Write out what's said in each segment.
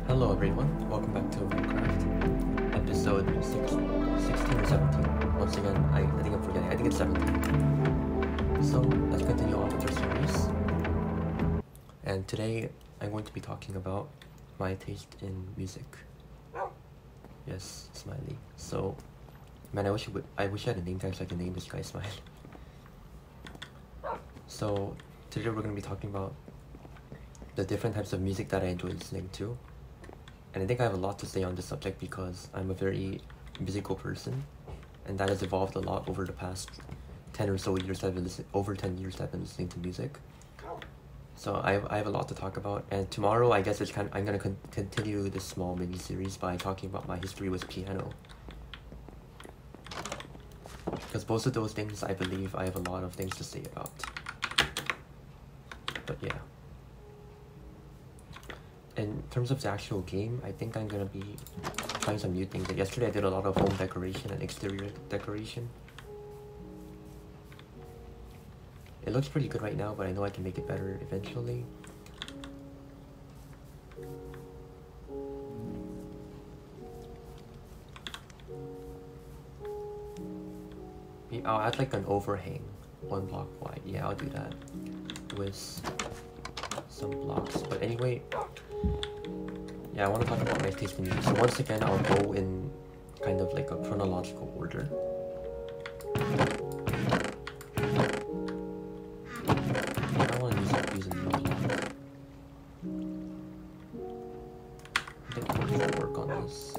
Hello everyone, welcome back to Minecraft, episode 16 or 17. Once again, I think I'm forgetting, I think it's 17. So, let's continue on with our series. And today, I'm going to be talking about my taste in music. Yes, Smiley. So, man, I wish I had a name tag so I could name this guy Smiley. So, today we're going to be talking about the different types of music that I enjoy listening to. And I think I have a lot to say on this subject because I'm a very musical person, and that has evolved a lot over the past 10 or so years. Over 10 years I've been listening to music. So I have a lot to talk about, and tomorrow I guess I'm gonna continue this small mini series by talking about my history with piano, because both of those things I believe I have a lot of things to say about. But yeah. In terms of the actual game, I think I'm gonna be trying some new things. Like yesterday I did a lot of home decoration and exterior decoration. It looks pretty good right now, but I know I can make it better eventually. I'll add like an overhang, 1 block wide. Yeah, I'll do that with some blocks. But anyway, yeah, I want to talk about my taste in music. So once again, I'll go in kind of like a chronological order. I want to use a new block. I think I should work on this.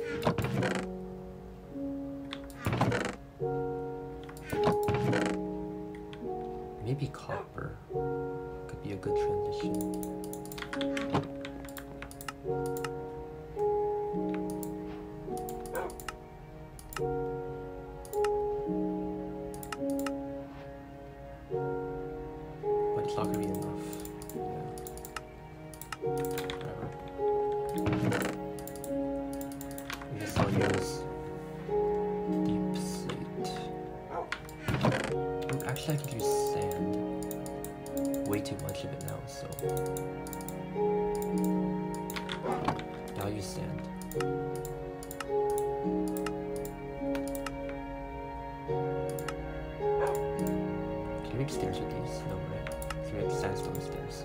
Maybe copper could be a good transition. But it's not gonna be enough. Yeah. Whatever. I guess I'll use deep slate. Oh, actually I could use sand. Way too much of it now, so yeah, I'll use sand. Can you make stairs with these? No, right? Can you make sandstone stairs?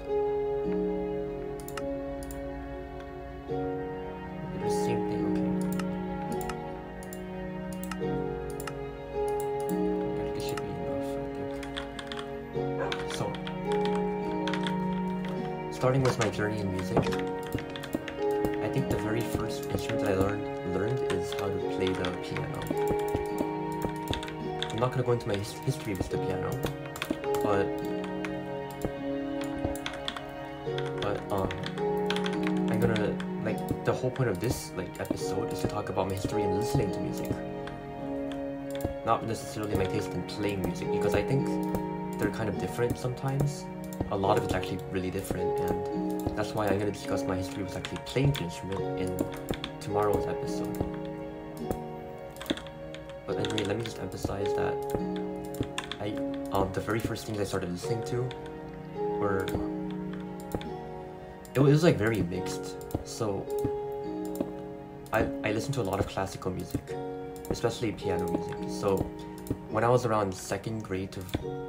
Maybe the same thing, okay. Yeah, this should be enough, I think. So, starting with my journey in music, I think the very first instrument that I learned is how to play the piano. I'm not going to go into my history with the piano, but I'm gonna, like, the whole point of this episode is to talk about my history in listening to music, not necessarily my taste in playing music, because I think they're kind of different sometimes. A lot of it's actually really different, and that's why I'm gonna discuss my history with actually playing the instrument in tomorrow's episode. But anyway, let me just emphasize that the very first things I started listening to were, it was like very mixed. So I listened to a lot of classical music, especially piano music. So when I was around 2nd grade to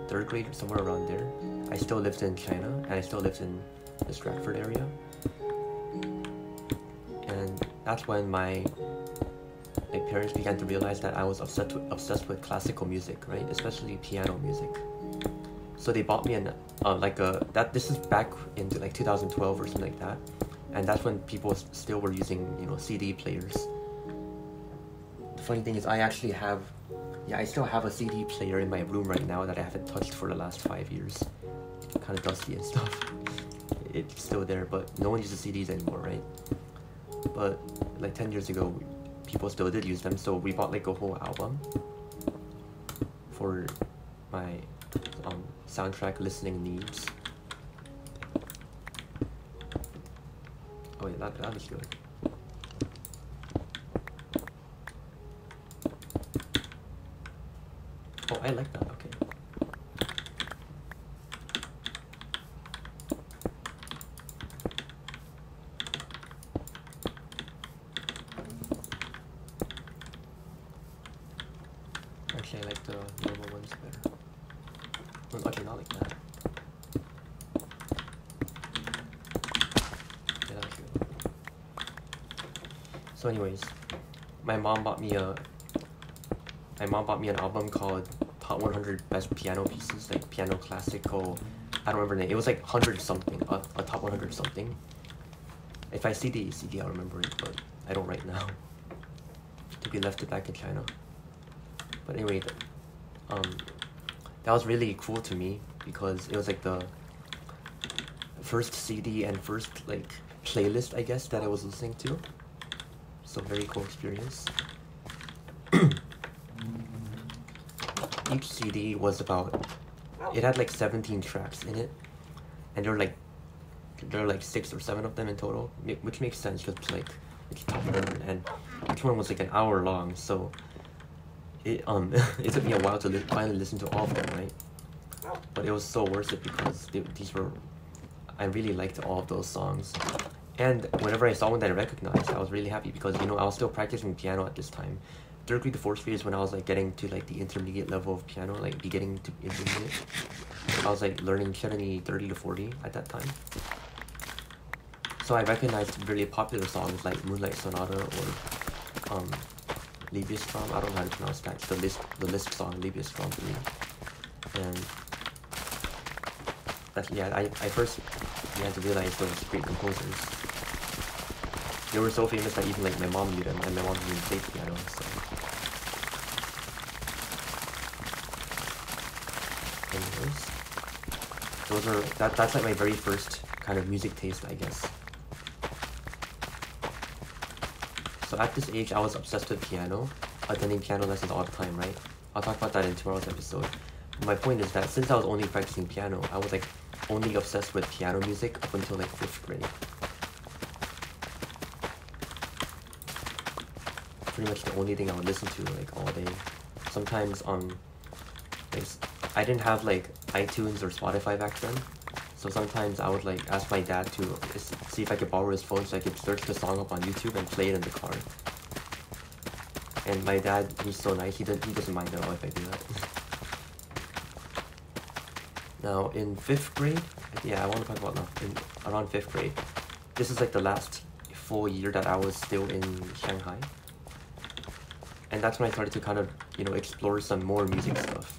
3rd grade, somewhere around there, I still lived in China, and I still lived in the Stratford area. And that's when my parents began to realize that I was obsessed with classical music, right? Especially piano music. So they bought me this is back into like 2012 or something like that. And that's when people still were using, CD players. The funny thing is I still have a CD player in my room right now that I haven't touched for the last 5 years. Kind of dusty and stuff. It's still there, but no one uses CDs anymore, right? But like 10 years ago, people still did use them, so we bought like a whole album for my soundtrack listening needs. Oh yeah, that is good. Oh, I like that, okay. Actually, I like the normal ones better. Well, okay, not like that. Yeah, that's good. So anyways, my mom bought me an album called Top 100 Best Piano Pieces, like piano classical. I don't remember the name. It was like 100 something, a top 100 something. If I see the CD, I'll remember it, but I don't right now. I think we left it back in China. But anyway, that was really cool to me because it was like the first CD and first like playlist, I guess, that I was listening to. So very cool experience. Each CD was it had like 17 tracks in it, and there were like 6 or 7 of them in total, which makes sense because it's top 100, and each one was like an hour long. So it it took me a while to finally listen to all of them, right? But it was so worth it because I really liked all of those songs. And whenever I saw one that I recognized, I was really happy because, you know, I was still practicing piano at this time. 3rd grade to 4th grade is when I was like getting to like the intermediate level of piano, like beginning to intermediate. I was like learning 70, 30 to 40 at that time. So I recognized really popular songs like Moonlight Sonata or Liebestraum. I don't know how to pronounce that. It's the Liszt song, Liebestraum 3. And that's, yeah, I first began to realize those great composers. They were so famous that even like my mom knew them, and my mom didn't even play piano, so. Anyways, that's like my very first kind of music taste, I guess. So at this age, I was obsessed with piano, attending piano lessons all the time, right? I'll talk about that in tomorrow's episode. My point is that since I was only practicing piano, I was like only obsessed with piano music up until like 5th grade. Pretty much the only thing I would listen to like all day. Sometimes like, I didn't have like iTunes or Spotify back then, so sometimes I would like ask my dad to see if I could borrow his phone so I could search the song up on YouTube and play it in the car. And my dad, he's so nice, he doesn't mind at all if I do that. Now in 5th grade, yeah, I want to talk about now, around 5th grade, this is like the last full year that I was still in Shanghai. And that's when I started to kind of, you know, explore some more music stuff.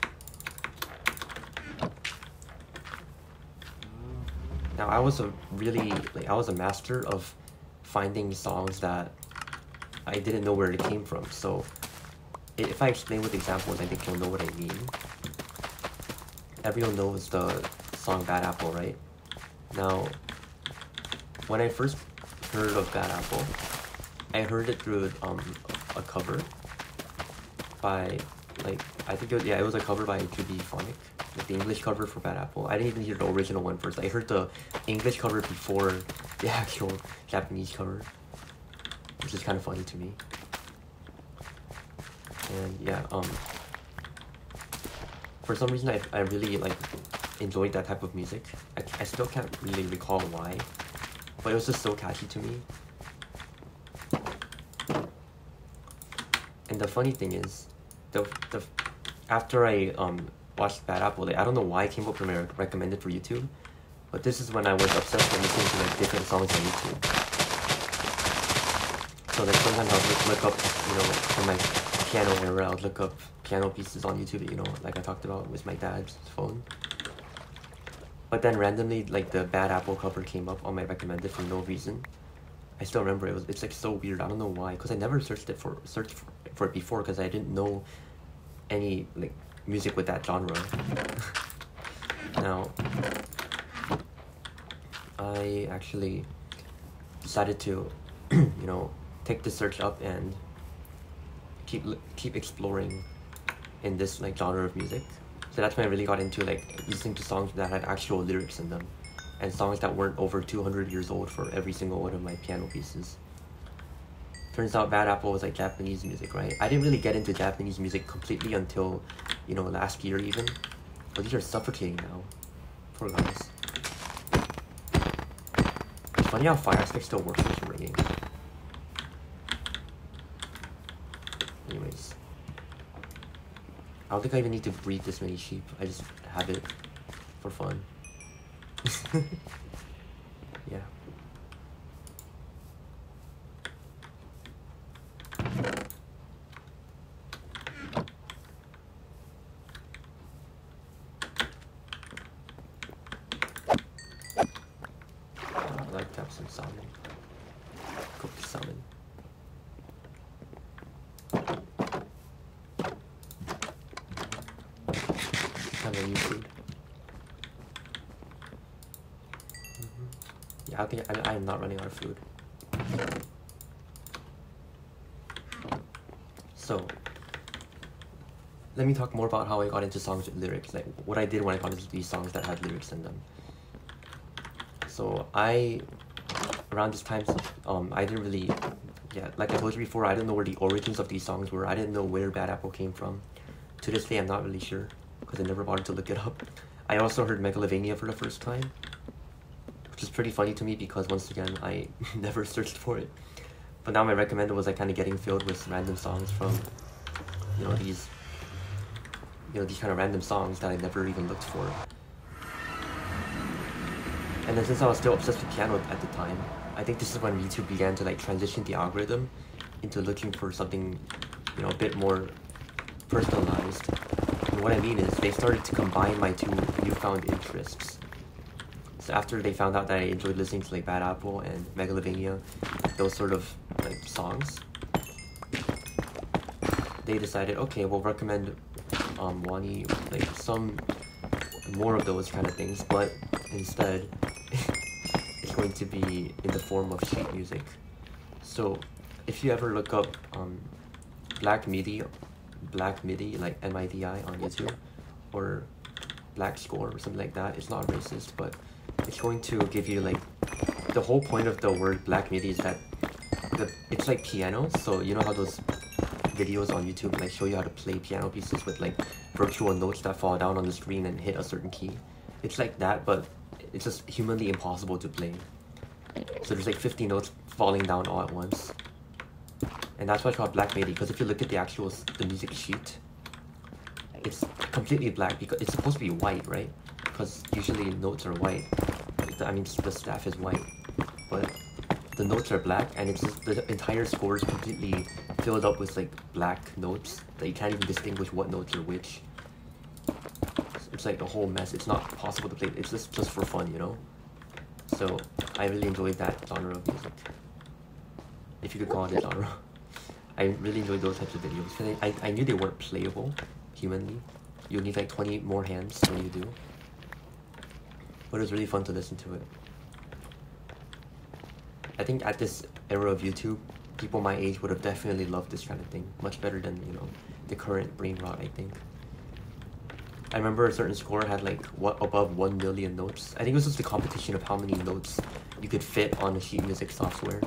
Now I was a master of finding songs that I didn't know where it came from. So if I explain with examples, I think you'll know what I mean. Everyone knows the song Bad Apple, right? Now, when I first heard of Bad Apple, I heard it through a cover by, like, I think it was a cover by GB Phonic, like the English cover for Bad Apple. I didn't even hear the original one first. I heard the English cover before the actual Japanese cover, which is kind of funny to me. And yeah, for some reason I really like enjoyed that type of music. I still can't really recall why, but it was just so catchy to me. And the funny thing is, after I watched Bad Apple, I don't know why it came up when I recommended for YouTube, but this is when I was obsessed with listening to like different songs on YouTube. So like sometimes I'll look up, you know, from my piano era, I'll look up piano pieces on YouTube, you know, like I talked about with my dad's phone. But then randomly, like the Bad Apple cover came up on my recommended for no reason. I still remember it's like so weird. I don't know why, because I never searched for it before, because I didn't know any like music with that genre. Now, I actually decided to, you know, take the search up and keep exploring in this like genre of music. So that's when I really got into like listening to songs that had actual lyrics in them, and songs that weren't over 200 years old for every single one of my piano pieces. Turns out Bad Apple was like Japanese music, right? I didn't really get into Japanese music completely until, you know, last year even. But these are suffocating now. Poor guys. It's funny how Fire Stick still works with ringing. Anyways. I don't think I even need to breed this many sheep. I just have it for fun. Yeah. I'd like to have some salmon. Cooked salmon. Kind of new food. Yeah, I think I'm not running out of food. So, let me talk more about how I got into songs with lyrics, like what I did when I got into these songs that had lyrics in them. So around this time, I didn't really, like I told you before, I didn't know where the origins of these songs were. I didn't know where Bad Apple came from. To this day, I'm not really sure, because I never bothered to look it up. I also heard Megalovania for the first time, which is pretty funny to me because, once again, I never searched for it. But now my recommender was like kind of getting filled with random songs from, these kind of random songs that I never even looked for. And then since I was still obsessed with piano at the time, I think this is when YouTube began to like transition the algorithm into looking for something, a bit more personalized. And what I mean is they started to combine my two newfound interests. So after they found out that I enjoyed listening to like Bad Apple and Megalovania, those sort of like songs, they decided, okay, we'll recommend Wani like some more of those kind of things, but instead it's going to be in the form of sheet music. So if you ever look up Black MIDI like MIDI on YouTube, or Black Score or something like that, it's not racist, but it's going to give you like, the whole point of the word Black MIDI is that it's like piano. So you know how those videos on YouTube like show you how to play piano pieces with like virtual notes that fall down on the screen and hit a certain key? It's like that, but it's just humanly impossible to play. So there's like 50 notes falling down all at once, and that's why it's called Black MIDI. Because if you look at the music sheet, it's completely black because it's supposed to be white, right? Because usually notes are white. I mean, the staff is white, but the notes are black, and it's just the entire score is completely filled up with like black notes that you can't even distinguish what notes are which. It's like a whole mess. It's not possible to play. It's just for fun, So I really enjoyed that genre of music, if you could call it a genre. I really enjoyed those types of videos because I knew they weren't playable humanly. You need like 20 more hands than you do, but it was really fun to listen to it. I think at this era of YouTube, people my age would have definitely loved this kind of thing much better than the current brain rot, I think. I remember a certain score had like above 1 million notes. I think it was just a competition of how many notes you could fit on the sheet music software.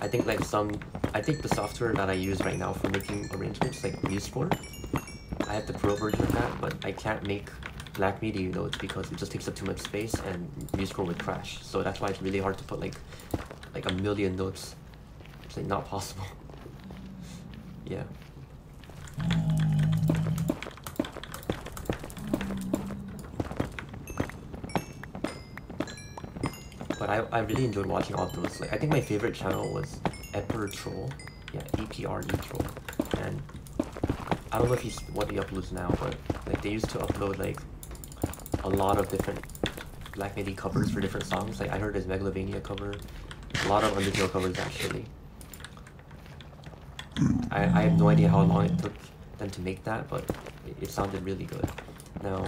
I think the software that I use right now for making arrangements, like MuseScore, I have the pro version of that, but I can't make Black MIDI notes because it just takes up too much space and MuseScore would crash. So that's why it's really hard to put like 1 million notes. It's like not possible. Yeah. But I really enjoyed watching all of those. Like, I think my favorite channel was Epper Troll. Yeah, EPRE Troll. And I don't know if what he uploads now, but like they used to upload like a lot of different Black MIDI covers for different songs. Like I heard his Megalovania cover, a lot of Undertale covers actually. I have no idea how long it took them to make that, but it sounded really good. Now,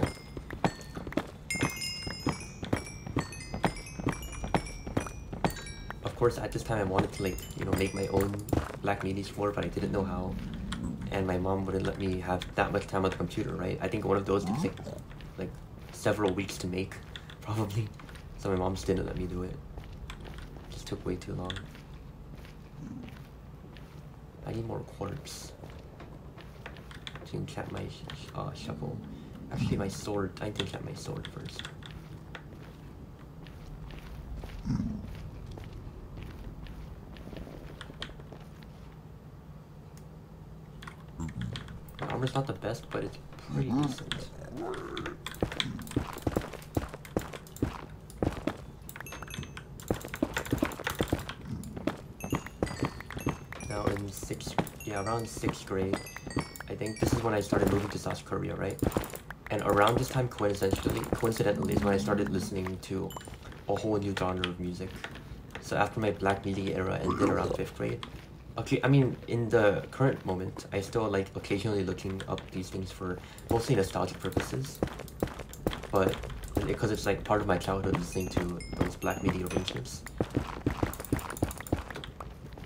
of course, at this time I wanted to make my own Black MIDI score, but I didn't know how, and my mom wouldn't let me have that much time on the computer, right? I think one of those takes like several weeks to make, probably. So my mom just didn't let me do it. It just took way too long. I need more quartz to enchant my shovel. Actually, my sword. I need to enchant my sword first. I don't voiceover's not the best, but it's pretty decent. Now in around 6th grade, I think this is when I started moving to South Korea, right? And around this time, coincidentally, is when I started listening to a whole new genre of music. So after my black media era ended around 5th grade, okay, I mean, in the current moment, I still like occasionally looking up these things for mostly nostalgic purposes. But because it's like part of my childhood listening to those black media arrangements.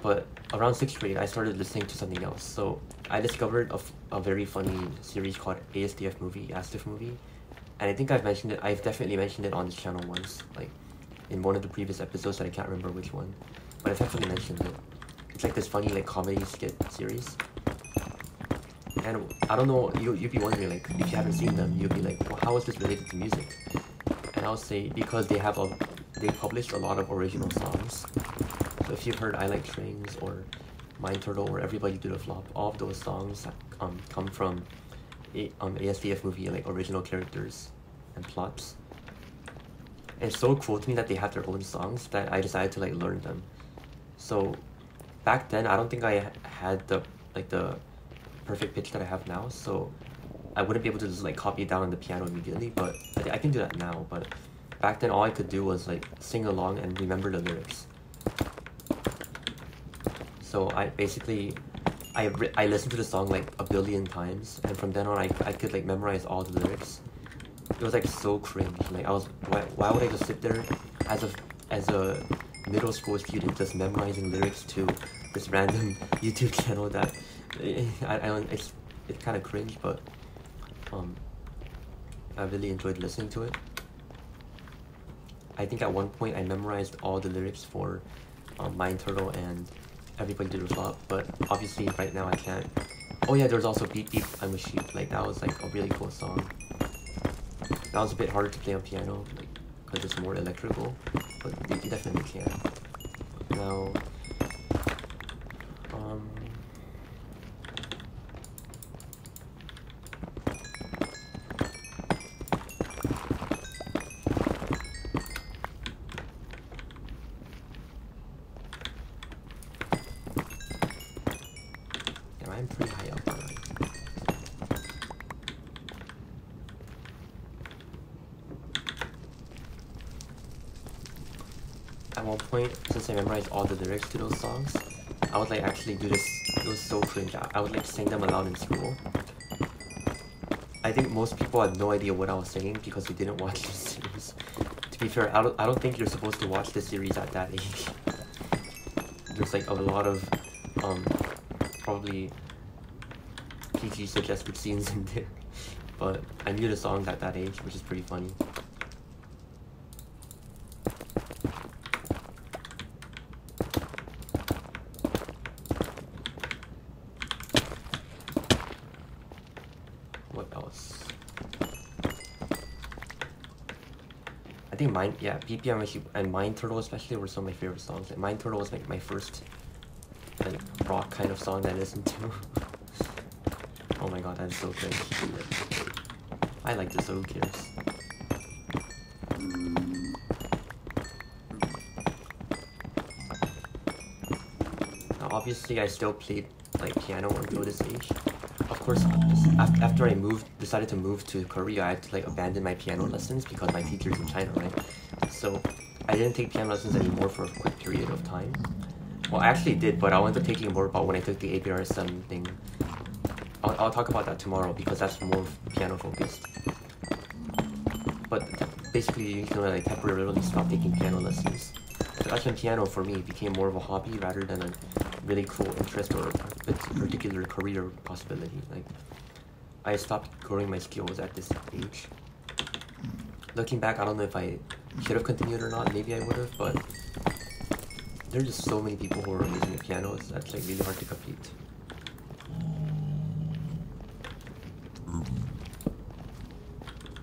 But around 6th grade, I started listening to something else. So I discovered a very funny series called ASDF Movie, and I think I've definitely mentioned it on this channel once, like in one of the previous episodes that I can't remember which one, but I've definitely mentioned it. It's like this funny like comedy skit series, and I don't know, you'd be wondering, like, if you haven't seen them, you'd be like, well, how is this related to music? And I'll say because they published a lot of original songs. So if you've heard I Like Trains or Mind Turtle or Everybody Do the Flop, all of those songs come from ASDF Movie, like original characters and plots. And it's so cool to me that they have their own songs that I decided to like learn them. So back then I don't think I had the perfect pitch that I have now, so I wouldn't be able to just like copy it down on the piano immediately, but I can do that now. But back then all I could do was like sing along and remember the lyrics. So I basically, I listened to the song like a billion times, and from then on I could like memorize all the lyrics. It was like so cringe. Like I was, why would I just sit there as a middle school student just memorizing lyrics to this random YouTube channel that it's kind of cringe, but I really enjoyed listening to it. I think at one point I memorized all the lyrics for Mind Turtle and Everybody Did a Flop, but obviously right now I can't. Oh yeah, there's also Beep Beep, I'm a Sheep. Like that was like a really cool song. That was a bit harder to play on piano, like, because it's more electrical, but you definitely can. Now, I'm pretty high up already. At one point, since I memorized all the lyrics to those songs, I would like actually do this. It was so cringe. I would like sing them aloud in school. I think most people had no idea what I was singing because they didn't watch the series. To be fair, I don't think you're supposed to watch the series at that age. There's like a lot of probably PG suggested scenes in there, but I knew the songs at that age, which is pretty funny. What else? I think BPM and Mind Turtle especially were some of my favorite songs. Like, Mind Turtle was like my first like rock kind of song that I listened to. Oh my god, that's so cringe. I like this, so who cares? Now obviously I still played like piano until this age. Of course, after I decided to move to Korea, I had to like abandon my piano lessons because my teacher's in China, right? So I didn't take piano lessons anymore for a quick period of time. Well, I actually did, but I'll end up taking more about when I took the ABRSM thing. I'll talk about that tomorrow because that's more piano focused. But basically, you can like temporarily stop taking piano lessons. Production piano for me became more of a hobby rather than a really cool interest or a particular career possibility. Like, I stopped growing my skills at this age. Looking back, I don't know if I should have continued or not. Maybe I would have, but there's just so many people who are amazing at pianos that's like really hard to compete.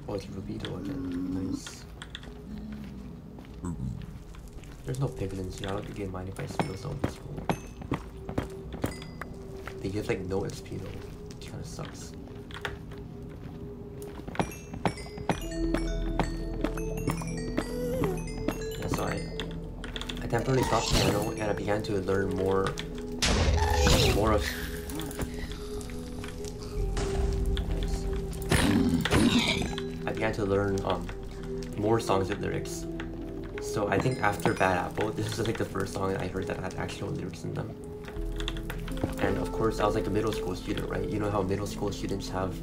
Oh, it's Rubido again. Nice. There's no piglins here. I don't think they'd mind if I steal some of this school. They get like no XP though, which kinda sucks. Yeah, so I temporarily stopped piano and I began to learn more of. I began to learn more songs with lyrics. So I think after Bad Apple, this is like the first song that I heard that had actual lyrics in them. And of course, I was like a middle school student, right? You know how middle school students have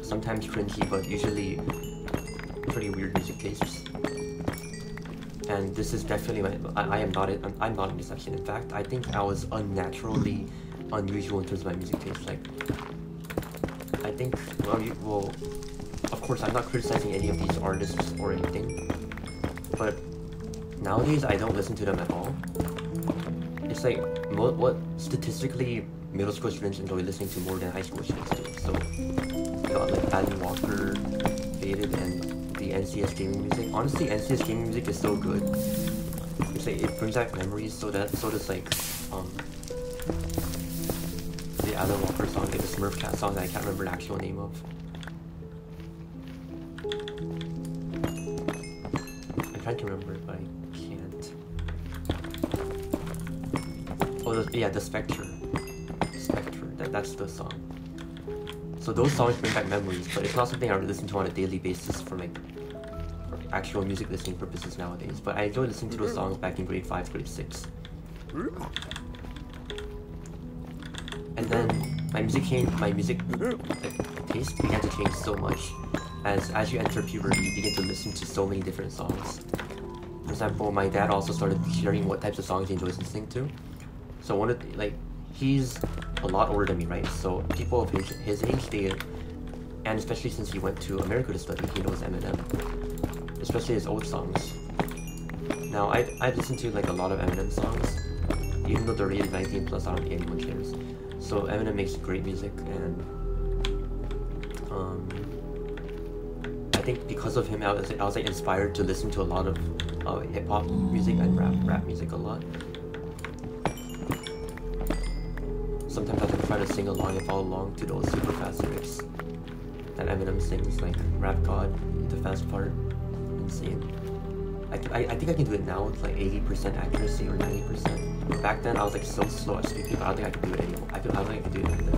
sometimes cringy, but usually pretty weird music tastes. And this is definitely I'm not an exception. In fact, I think I was unnaturally unusual in terms of my music taste. Like, I think, well, of course, I'm not criticizing any of these artists or anything, but nowadays I don't listen to them at all. It's like what statistically middle school students enjoy listening to more than high school students do. So you got like Alan Walker, Faded, and the NCS gaming music. Honestly, NCS gaming music is so good. It's like it brings back memories. So does like the Alan Walker song, like the Smurf Cat song that I can't remember the actual name of. I'm trying to remember it, but I can't. Oh, the Spectre. That's the song. So those songs bring back memories, but it's not something I would listen to on a daily basis for actual music listening purposes nowadays. But I enjoy listening to those songs back in grade 5, grade 6. And then my music taste began to change so much as you enter puberty. You begin to listen to so many different songs. For example, my dad also started sharing what types of songs he enjoys listening to. So he's a lot older than me, right? So people of his age, and especially since he went to America to study, he knows Eminem, especially his old songs. Now I've listened to like a lot of Eminem songs, even though they're rated 19+. I don't think anyone cares. So Eminem makes great music, and I think because of him, I was like inspired to listen to a lot of hip hop music and rap music a lot. Sometimes I like try to sing along and follow along to those super fast lyrics that Eminem sings, like Rap God, the fast part, insane. I think I can do it now with like 80% accuracy or 90%. Back then I was like so slow at speaking, but I don't think I could do it anymore. I don't think I could do it back then.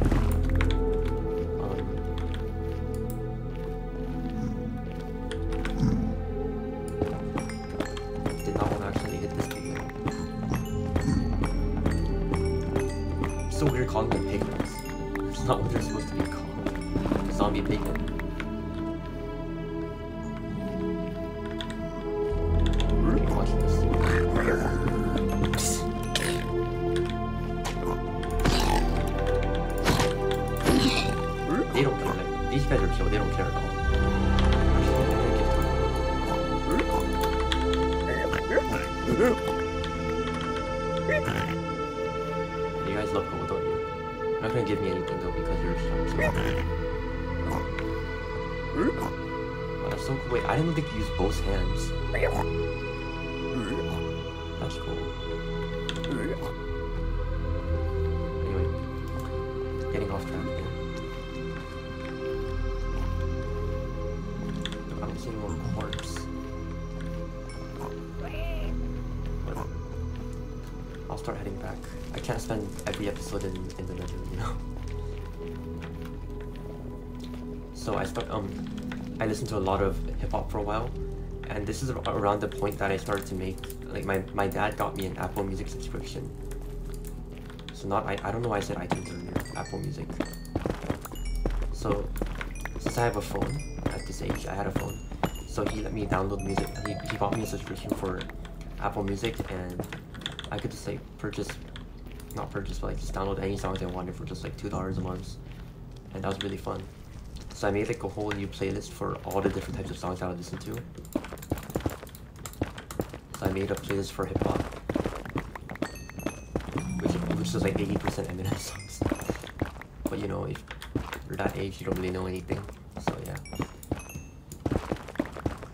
Did not want to actually hit this big. It's so weird calling them piglets. It's not what they're supposed to be called. Zombie piglet. They don't care. Like, these guys are chill. They don't care at all. You guys love gold, don't you? You're not gonna give me anything though because you're so. Oh, that's so cool. Wait, I didn't think you use both hands. That's cool. Anyway, getting off track again. I don't see any more corpse. But I'll start heading back. I can't spend every episode in the bedroom, you know. So I listened to a lot of hip hop for a while, and this is around the point that I started to make, like, my dad got me an Apple Music subscription. So I don't know why I said iTunes earlier, Apple Music. So since I have a phone at this age, I had a phone, so he let me download music. He bought me a subscription for Apple Music, and I could just like not purchase, but like just download any songs I wanted for just like $2 a month, and that was really fun. So I made like a whole new playlist for all the different types of songs I would listen to. So I made a playlist for hip hop, which is like 80% Eminem songs. But you know, if you're that age, you don't really know anything. So yeah.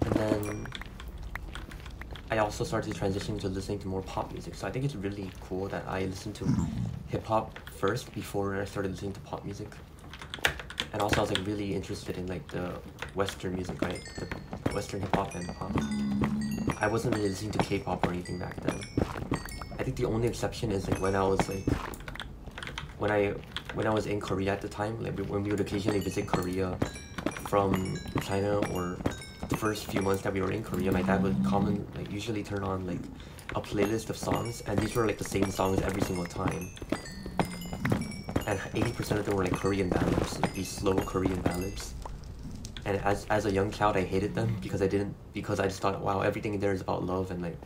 And then I also started transitioning to listening to more pop music. So I think it's really cool that I listened to hip hop first before I started listening to pop music. And also I was like really interested in like the Western music, right? The Western hip hop and pop. I wasn't really listening to K-pop or anything back then. I think the only exception is like when I was like when I was in Korea at the time, like when we would occasionally visit Korea from China, or the first few months that we were in Korea, my dad would usually turn on like a playlist of songs, and these were like the same songs every single time. And 80% of them were like Korean ballads, like these slow Korean ballads. And as a young child, I hated them because I just thought, wow, everything in there is about love and like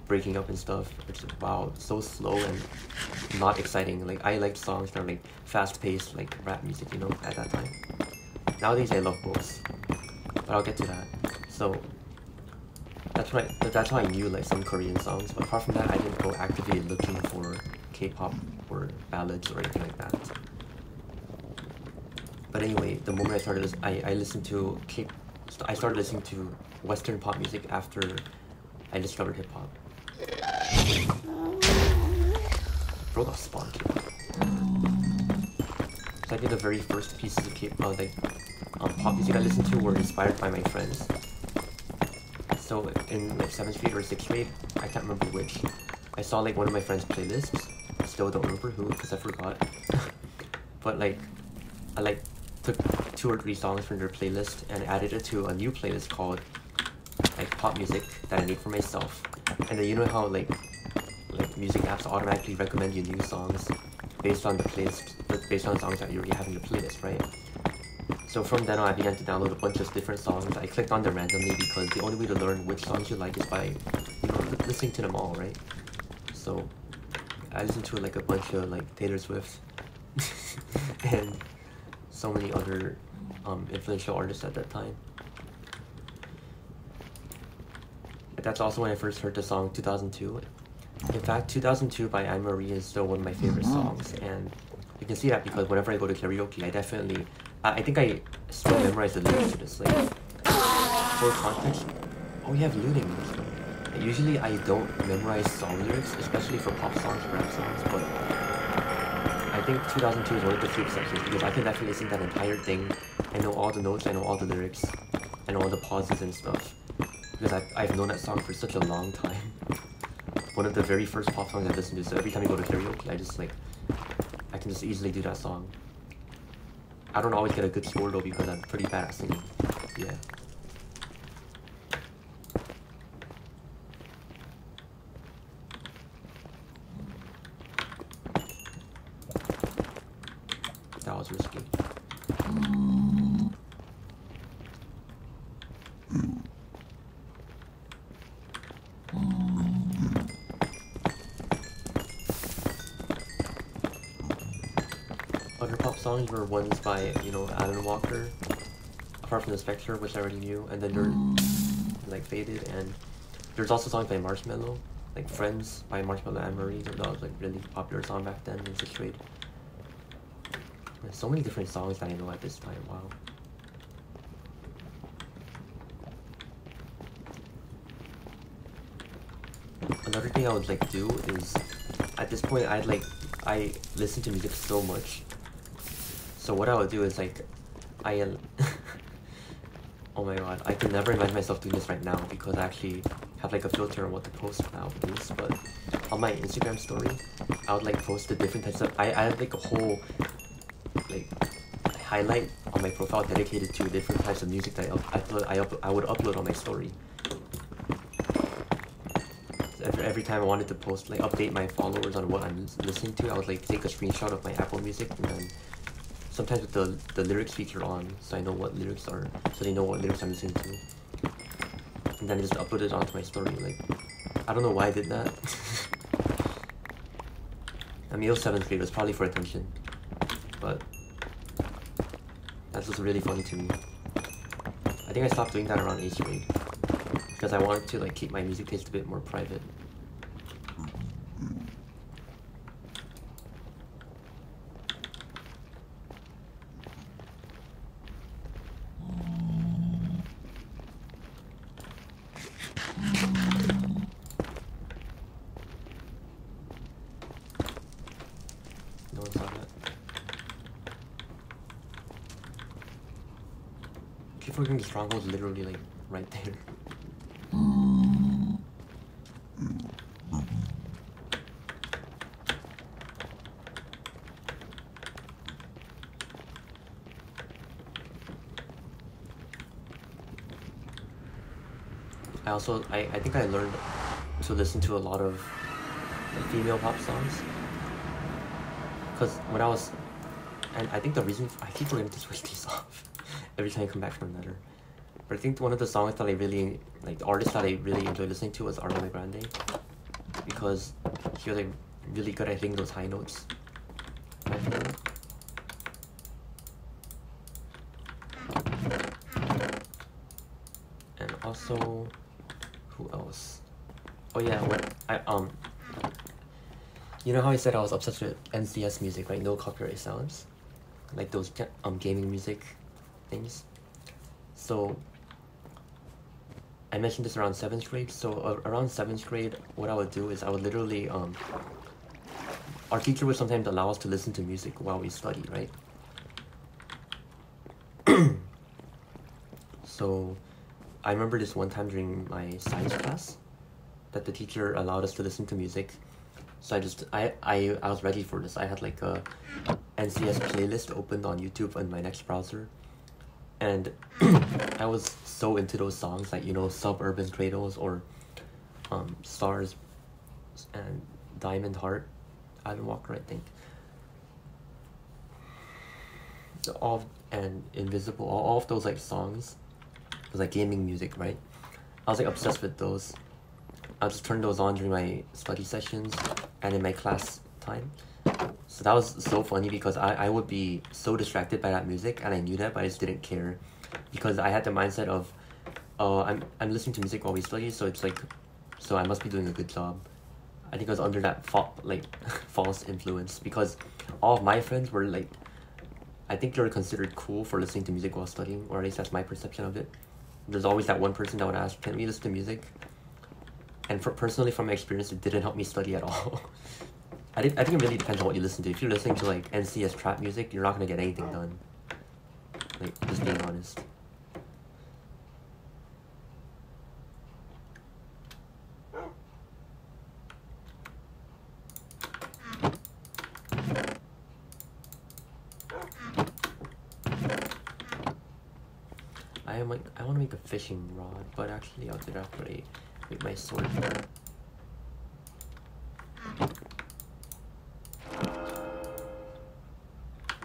breaking up and stuff. It's just, wow, so slow and not exciting. Like I liked songs that are like fast-paced, like rap music, you know, at that time. Nowadays I love both, but I'll get to that. So that's how I knew like some Korean songs. But apart from that, I didn't go actively looking for K-pop or ballads or anything like that. But anyway, the moment I started, I started listening to Western pop music after I discovered hip hop. Bro got spawned. So I think the very first pieces of pop music I listened to were inspired by my friends. So in like 7th grade or 6th grade, I can't remember which, I saw like one of my friends' playlists. Still don't remember who because I forgot. But like, I like took 2 or 3 songs from their playlist and added it to a new playlist called like pop music that I made for myself. And then you know how like music apps automatically recommend you new songs based on the based on the songs that you already have in your playlist, right? So from then on, I began to download a bunch of different songs. I clicked on them randomly because the only way to learn which songs you like is by, you know, listening to them all, right? So I listened to like a bunch of like Taylor Swift and so many other influential artists at that time. That's also when I first heard the song 2002. In fact, 2002 by Anne-Marie is still one of my favorite songs, and you can see that because whenever I go to karaoke, I think I still memorize the lyrics to this. Like, for context, oh, we have looting. Usually I don't memorize song lyrics, especially for pop songs, rap songs, but I think 2002 is one of the few exceptions because I can definitely sing that entire thing. I know all the notes, I know all the lyrics, I know all the pauses and stuff, because I've known that song for such a long time. One of the very first pop songs I listened to, so every time I go to karaoke, I can just easily do that song. I don't always get a good score though because I'm pretty bad at singing. Yeah. That was risky. Other pop songs were ones by, you know, Alan Walker, apart from the Spectre, which I already knew, and then they're like Faded, and there's also songs by Marshmello, like Friends by Marshmello and Marie. That was like really popular song back then in 6th grade. There's so many different songs that I know at this time. Wow. Another thing I would like do is, at this point I listen to music so much. So what I would do is like, oh my god, I could never imagine myself doing this right now because I actually have like a filter on what to post nowadays. But on my Instagram story, I would like post the different types of, I have like a whole like highlight on my profile dedicated to different types of music that I would upload on my story. Every time I wanted to post, like update my followers on what I'm listening to, I would like take a screenshot of my Apple Music and then sometimes with the lyrics feature on, so I know what lyrics are, so they know what lyrics I'm listening to. And then I just upload it onto my story. Like, I don't know why I did that. I mean, it was 7th grade, it was probably for attention, but that's just really funny to me. I think I stopped doing that around 8th grade because I wanted to like keep my music taste a bit more private. No one saw that. forgetting the stronghold is literally like right there. I think I learned to listen to a lot of female pop songs. Because when I was, and I think the reason, I keep forgetting to switch these off every time I come back from another. But I think one of the songs that I really, like the artist that I really enjoyed listening to was Ariana Grande. Because he was like really good at hitting those high notes. I feel. And also, who else? Oh yeah, you know how I said I was obsessed with NCS music, right? No copyright sounds, like those gaming music things. So I mentioned this around 7th grade. So around 7th grade, what I would do is I would literally our teacher would sometimes allow us to listen to music while we study, right? So I remember this one time during my science class that the teacher allowed us to listen to music. So I was ready for this. I had like a NCS playlist opened on YouTube on my next browser. And I was so into those songs, like, you know, Suburban Cradles or Stars and Diamond Heart, Alan Walker, I think. And Invisible, all of those like songs was like gaming music, right? I was like obsessed with those. I'll just turn those on during my study sessions and in my class time. So that was so funny because I would be so distracted by that music, and I knew that, but I just didn't care because I had the mindset of, oh, I'm listening to music while we study, so it's like, so I must be doing a good job. I think I was under that false influence because all of my friends were like, I think they're considered cool for listening to music while studying, or at least that's my perception of it. There's always that one person that would ask, can we listen to music? And personally, from my experience, it didn't help me study at all. I think it really depends on what you listen to. If you're listening to like NCS trap music, you're not gonna get anything done. Like, just being honest. I want to make a fishing rod, but actually I'll do that after I make my sword here.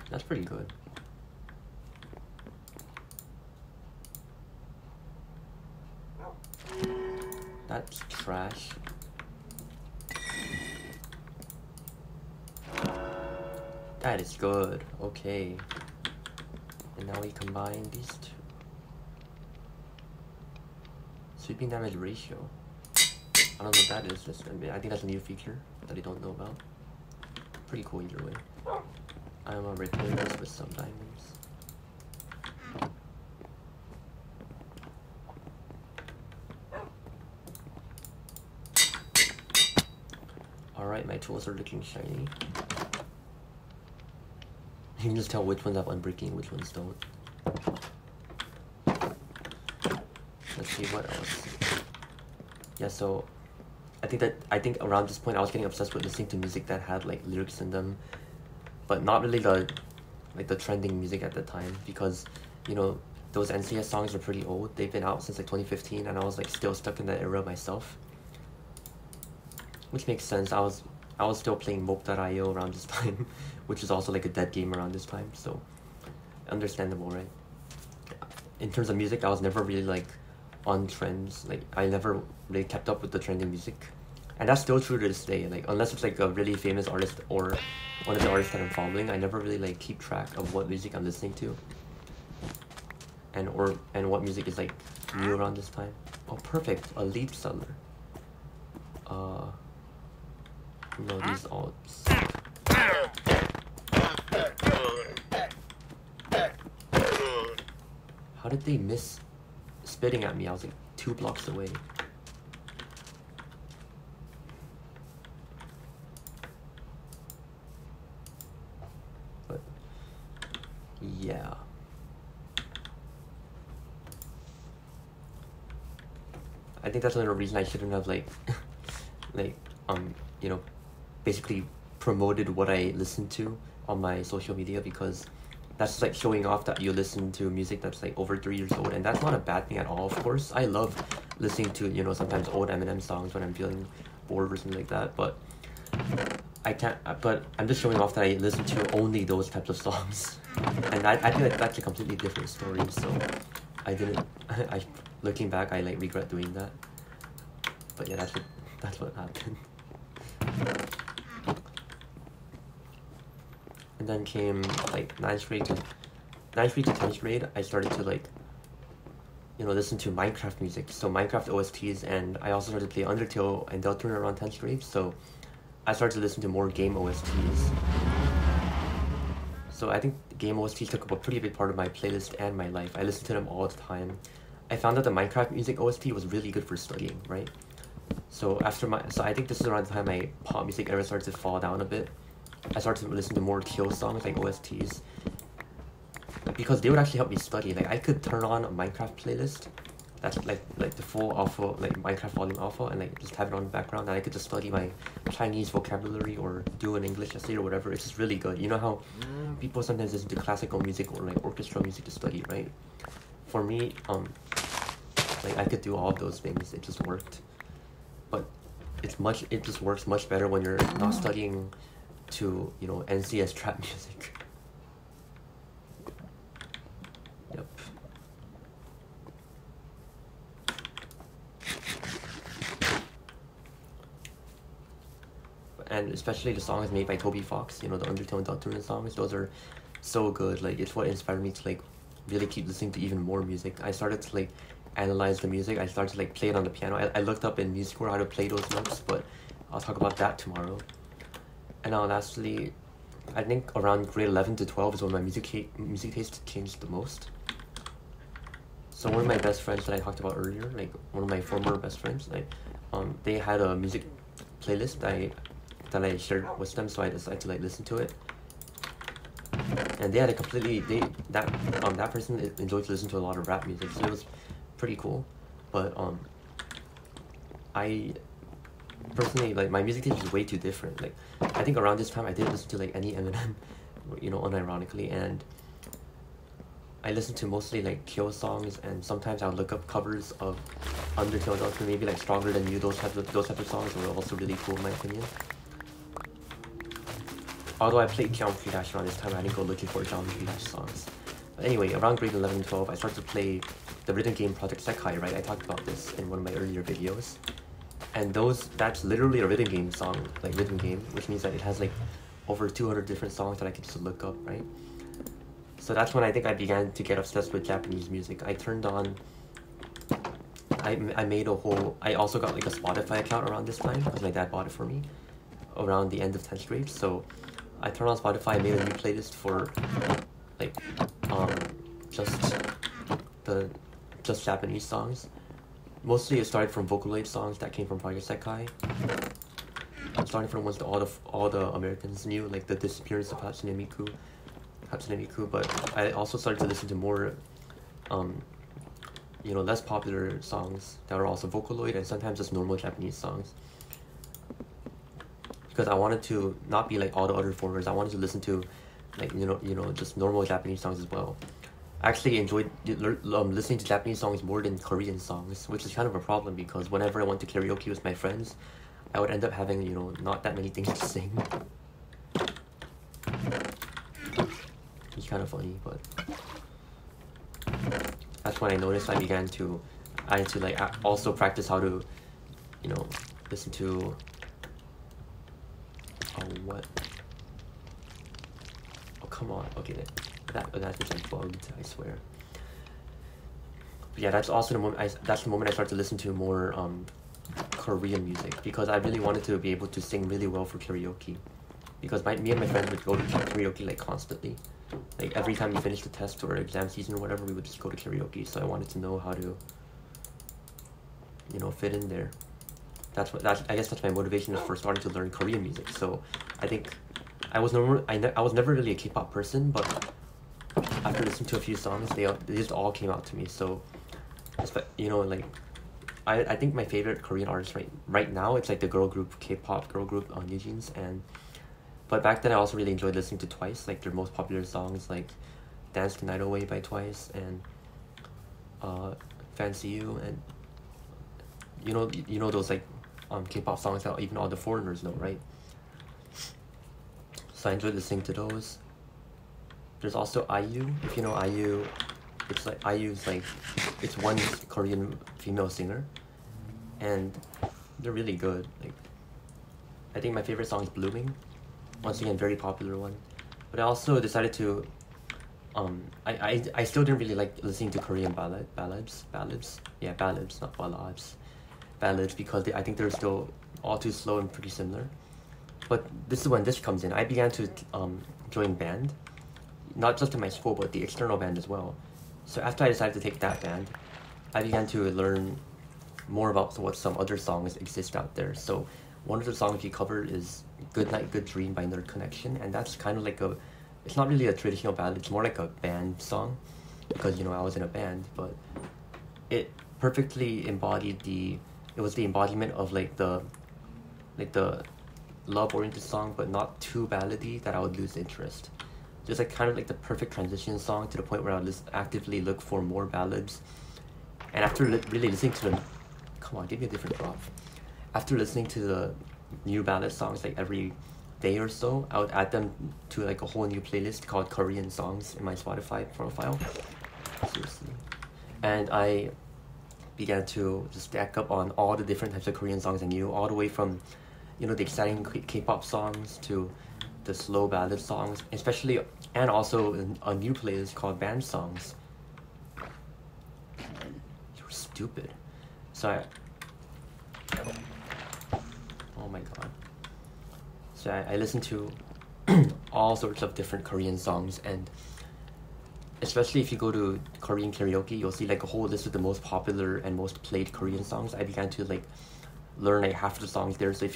That's pretty good. That's trash. That is good. Okay. And now we combine these two. Sweeping damage ratio. I don't know what that is. I think that's a new feature that I don't know about. Pretty cool either way. I'm gonna repair this with some diamonds. Alright, my tools are looking shiny. You can just tell which ones have unbreaking and which ones don't. Let's see what else. Yeah, so I think around this point I was getting obsessed with listening to music that had like lyrics in them, but not really the trending music at the time, because, you know, those NCS songs are pretty old. They've been out since like 2015, and I was like still stuck in that era myself. Which makes sense. I was still playing Mope.io around this time, which is also like a dead game around this time, so understandable, right? In terms of music, I was never really like on trends. Like, I never really kept up with the trending music, and that's still true to this day. Like, unless it's like a really famous artist or one of the artists that I'm following, I never really like keep track of what music I'm listening to and what music is like new around this time. Oh, perfect, a lead seller. No, these all suck. How did they miss spitting at me? I was like 2 blocks away. But yeah. think that's another reason I shouldn't have like like you know, basically promoted what I listen to on my social media, because that's like showing off that you listen to music that's like over 3 years old, and that's not a bad thing at all. Of course, I love listening to, you know, sometimes old Eminem songs when I'm feeling bored or something like that, but I can't, but I'm just showing off that I listen to only those types of songs. And I feel like that's a completely different story, so I didn't, looking back, I like regret doing that. But yeah, that's what happened. And then came like 9th grade to 10th grade, I started to like, you know, listen to Minecraft music, so Minecraft OSTs, and I also started to play Undertale and Deltarune around 10th grade, so I started to listen to more game OSTs. So I think game OSTs took up a pretty big part of my playlist and my life. I listened to them all the time. I found that the Minecraft music OST was really good for studying, right? So I think this is around the time my pop music era started to fall down a bit. I started to listen to more Kyo songs, like OSTs, because they would actually help me study. Like, I could turn on a Minecraft playlist that's like the full alpha, like Minecraft volume alpha, and like just have it on the background, and I could just study my Chinese vocabulary or do an English essay or whatever. It's just really good. You know how people sometimes listen to classical music or like orchestral music to study, right? For me, like, I could do all of those things. It just worked. But it just works much better when you're not studying to, you know, NCS trap music. Yep. And especially the songs made by Toby Fox, you know, the Undertale and Deltarune songs, those are so good. Like, it's what inspired me to like really keep listening to even more music. I started to like analyze the music. I started to like play it on the piano. I looked up in music how to play those notes, but I'll talk about that tomorrow. And now lastly, I think around grade 11 to 12 is when my music taste changed the most. So one of my best friends that I talked about earlier, like one of my former best friends, like they had a music playlist that I shared with them, so I decided to like listen to it. And they had a that person enjoyed to listen to a lot of rap music, so it was pretty cool. But I personally, like, my music taste is way too different. Like, I think around this time I didn't listen to like any Eminem, you know, unironically, and I listened to mostly like Kyo songs, and sometimes I would look up covers of Undertale, Deltarune, maybe like Stronger Than You. Those types of songs were also really cool in my opinion. Although I played Geometry Dash around this time, I didn't go looking for Geometry Dash songs. But anyway, around grade 11 and 12, I started to play the rhythm game Project Sekai, right? I talked about this in one of my earlier videos. And that's literally a rhythm game song, like rhythm game, which means that it has like over 200 different songs that I could just look up, right? So that's when I think I began to get obsessed with Japanese music. I turned on, I made a whole, I also got like a Spotify account around this time, because my dad bought it for me around the end of 10th grade. So I turned on Spotify, I made a new playlist for like just Japanese songs. Mostly it started from Vocaloid songs that came from Project Sekai. Starting from ones that all the Americans knew, like the Disappearance of Hatsune Miku, but I also started to listen to more you know, less popular songs that are also Vocaloid, and sometimes just normal Japanese songs. Because I wanted to not be like all the other foreigners. I wanted to listen to like, you know, just normal Japanese songs as well. I actually enjoyed listening to Japanese songs more than Korean songs, which is kind of a problem, because whenever I went to karaoke with my friends, I would end up having, you know, not that many things to sing. It's kind of funny, but that's when I noticed I had to like also practice how to, you know, listen to what? Oh, come on. Okay, that's just like bugged, I swear. But yeah, that's also the moment I started to listen to more Korean music, because I really wanted to be able to sing really well for karaoke. Because me and my friends would go to karaoke like constantly. Like every time we finished the test or exam season or whatever, we would just go to karaoke. So I wanted to know how to, you know, fit in there. I guess that's my motivation for starting to learn Korean music. So I think I was never really a K-pop person, but after listening to a few songs, they just all came out to me. So, you know, like I think my favorite Korean artist right now, it's like the girl group, K-pop girl group on New Jeans. But back then I also really enjoyed listening to Twice, like their most popular songs like Dance the Night Away by Twice and Fancy You, and you know those like K-pop songs that even all the foreigners know, right? So I enjoyed listening to those. There's also IU. If you know IU, it's like IU's like, it's one Korean female singer, and they're really good. Like, I think my favorite song is Blooming. Once again, very popular one. But I also decided to, I still didn't really like listening to Korean ballads. Yeah, ballads, not ballads. Ballads, because I think they're still all too slow and pretty similar. But this is when this comes in. I began to join band, not just in my school, but the external band as well. So after I decided to take that band, I began to learn more about what some other songs exist out there. So one of the songs we covered is Good Night, Good Dream by Nerd Connection, and that's kind of like it's not really a traditional ballad, it's more like a band song, because, I was in a band, but it perfectly embodied it was the embodiment of like the love-oriented song, but not too ballady that I would lose interest. Just like kind of like the perfect transition song to the point where I would actively look for more ballads. And after really listening to them, come on, give me a different drop. After listening to the new ballad songs like every day or so, I would add them to like a whole new playlist called Korean Songs in my Spotify profile. Seriously. And I began to just stack up on all the different types of Korean songs I knew, all the way from, the exciting K-pop songs to the slow ballad songs, especially, and also a new playlist called Band Songs. You're stupid. So oh my god. So I listened to all sorts of different Korean songs, and especially if you go to Korean karaoke, you'll see like a whole list of the most popular and most played Korean songs. I began to like learn like half of the songs there. So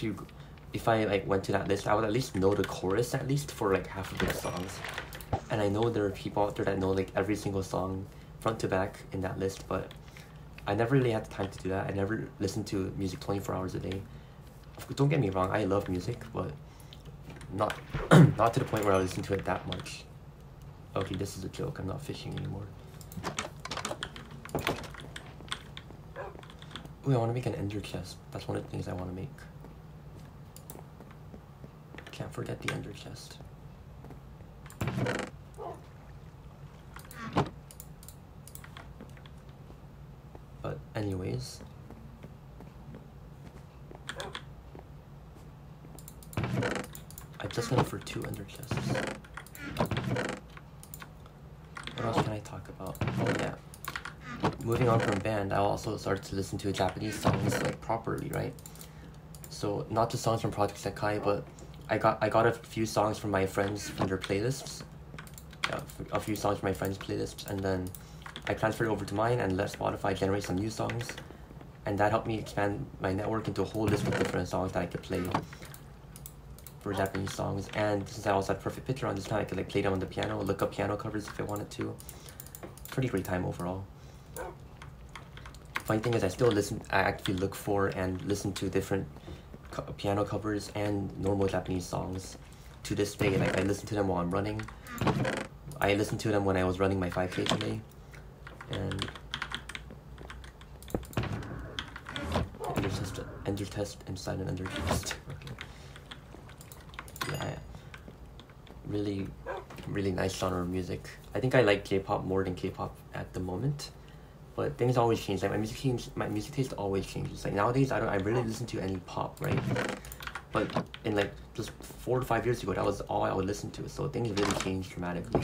if I like went to that list, I would at least know the chorus at least for like half of those songs. And I know there are people out there that know like every single song front to back in that list, but I never really had the time to do that. I never listened to music 24 hours a day. Don't get me wrong, I love music, but not not to the point where I listen to it that much. Okay, this is a joke. I'm not fishing anymore. Ooh, I want to make an ender chest. That's one of the things I want to make. Can't forget the ender chest. But anyways, I just went for 2 ender chests. What else can I talk about? Oh yeah. Moving on from band, I also started to listen to Japanese songs like properly, right? So not just songs from Project Sekai, but I got a few songs from my friends from their playlists. A few songs from my friends' playlists, and then I transferred over to mine and let Spotify generate some new songs. And that helped me expand my network into a whole list of different songs that I could play for Japanese songs. And since I also had perfect pitch around this time, I could like play them on the piano, look up piano covers if I wanted to. Pretty great time overall. Funny thing is, I actually look for and listen to different piano covers and normal Japanese songs to this day. Like I listen to them while I'm running. I listened to them when I was running my 5K today. And ender test inside an ender chest. Okay. Yeah, really, really nice genre of music. I think I like K-pop more than K-pop at the moment, but things always change. Like my music taste always changes. Like nowadays, I rarely listen to any pop, right? But in like just 4 to 5 years ago, that was all I would listen to. So things really changed dramatically,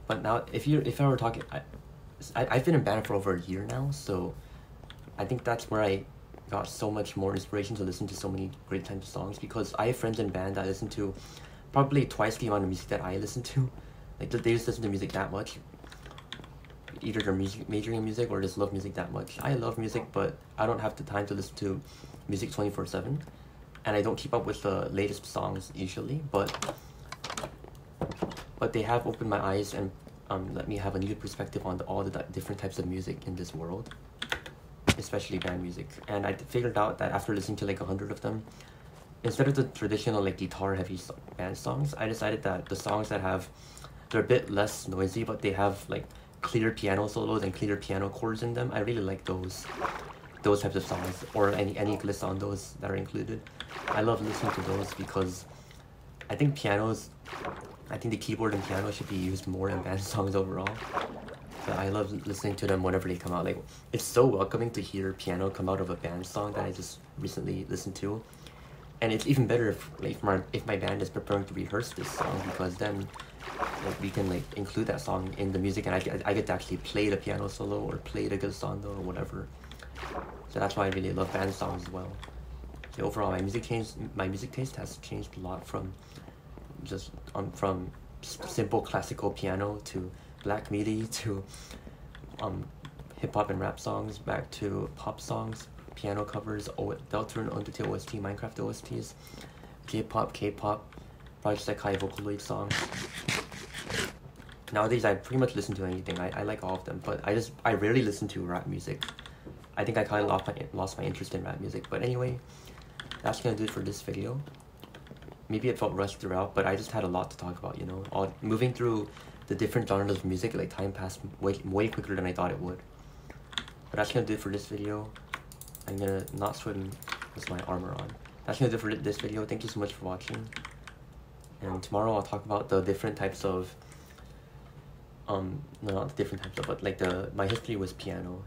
But now, if I were talking, I've been in band for over a year now, so I think that's where I got so much more inspiration to listen to so many great types of songs, because I have friends in band that listen to probably twice the amount of music that I listen to. Like they just listen to music that much. Either they're majoring in music or just love music that much. I love music, but I don't have the time to listen to music 24/7, and I don't keep up with the latest songs usually. But they have opened my eyes and let me have a new perspective on all the different types of music in this world, especially band music. And I figured out that after listening to like 100 of them, instead of the traditional like guitar heavy band songs, I decided that the songs that they're a bit less noisy, but they have like clear piano solos and clear piano chords in them. I really like those types of songs, or any list on those that are included. I love listening to those because I think the keyboard and piano should be used more in band songs overall. But I love listening to them whenever they come out. Like, it's so welcoming to hear piano come out of a band song that I just recently listened to. And it's even better if my band is preparing to rehearse this song, because then like we can like include that song in the music, and I get to actually play the piano solo or play the glissando or whatever. So that's why I really love band songs as well. So overall, my music taste has changed a lot from just from simple classical piano to black MIDI to hip hop and rap songs, back to pop songs, piano covers, Deltarune, Undertale OST, Minecraft OSTs, J-pop, K-pop, Project Sekai Vocaloid songs. Nowadays, I pretty much listen to anything. I like all of them, but I rarely listen to rap music. I think I kind of lost my interest in rap music. But anyway, that's gonna do it for this video. Maybe it felt rushed throughout, but I just had a lot to talk about, you know. Moving through the different genres of music, like time passed way quicker than I thought it would. But that's gonna do it for this video. I'm gonna not swim with my armor on. That's gonna do it for this video. Thank you so much for watching. And tomorrow I'll talk about the different types of no, not the different types of, but like my history with piano,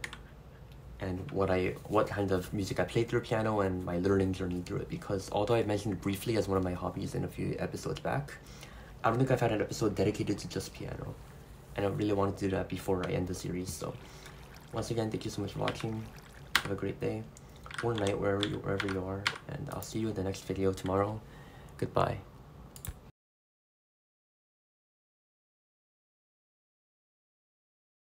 and what kind of music I played through piano, and my learning journey through it. Because although I mentioned it briefly as one of my hobbies in a few episodes back, I don't think I've had an episode dedicated to just piano, and I really wanted to do that before I end the series. So once again, thank you so much for watching. Have a great day or night wherever you are, and I'll see you in the next video tomorrow. Goodbye.